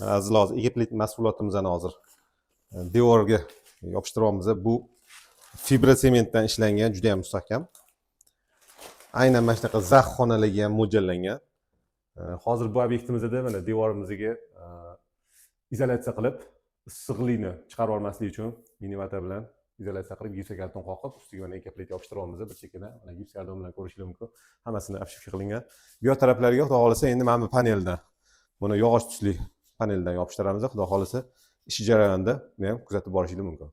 Aziz hozir egiplik mas'ulotimizni hozir devorga yopishtiryapmiz. Bu fibra sementdan ishlangan, juda ham mustahkam. Aynan mana shunaqa zax xonalarga ham mo'ljallangan. Hozir bu obyektimizda mana devorimizga izolyatsiya qilib, issiqlikni chiqarib olmaslik uchun minivata bilan izolyatsiya qilib, gips karton qoqib, ustiga mana ikki plet yopishtiryapmiz. Bir chekkadan mana gips karton bilan ko'rishingiz mumkin. Hammasini afishka qilingan. Bu yoq taraflariga xudo xolasa endi mana bu paneldan, buni yog'och tusli paneldan yopishtiramiz. Xudo xolasa ish jarayonida buni ham kuzatib borishingiz mumkin.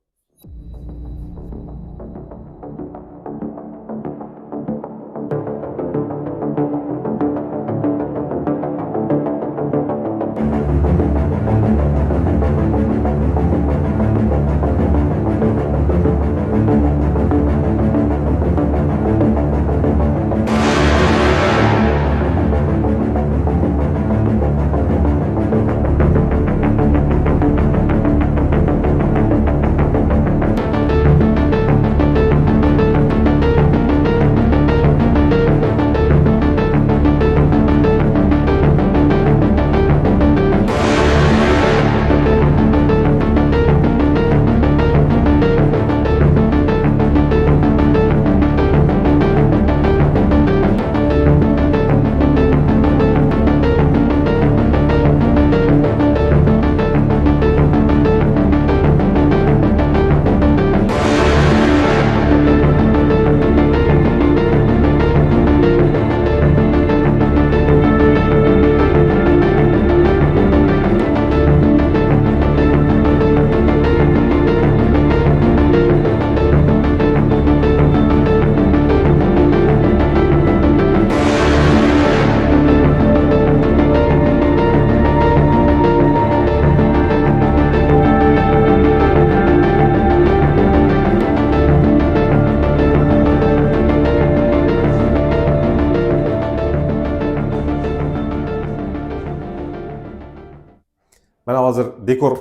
Mana hozir dekor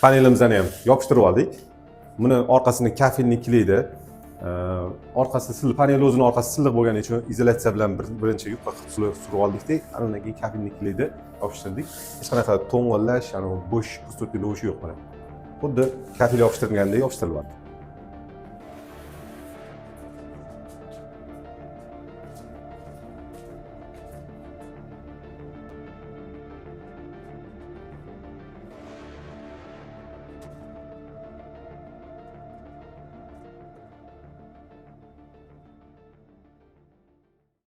panelimizni ham yopishtirib oldik. Buni orqasini kafelni ikkilaydi. Orqasi silliq, panel o'zining orqasi silliq bo'lgani uchun izolyatsiya bilan birinchi yupqa surib oldik-da, undan keyin kafelni ikkilaydi, yopishtirdik. Hech qanaqa to'ng'illash, bo'sh pustotli lovushi yo'q mana. Xuddi kafel yopishtirgandek yopishtiriladi.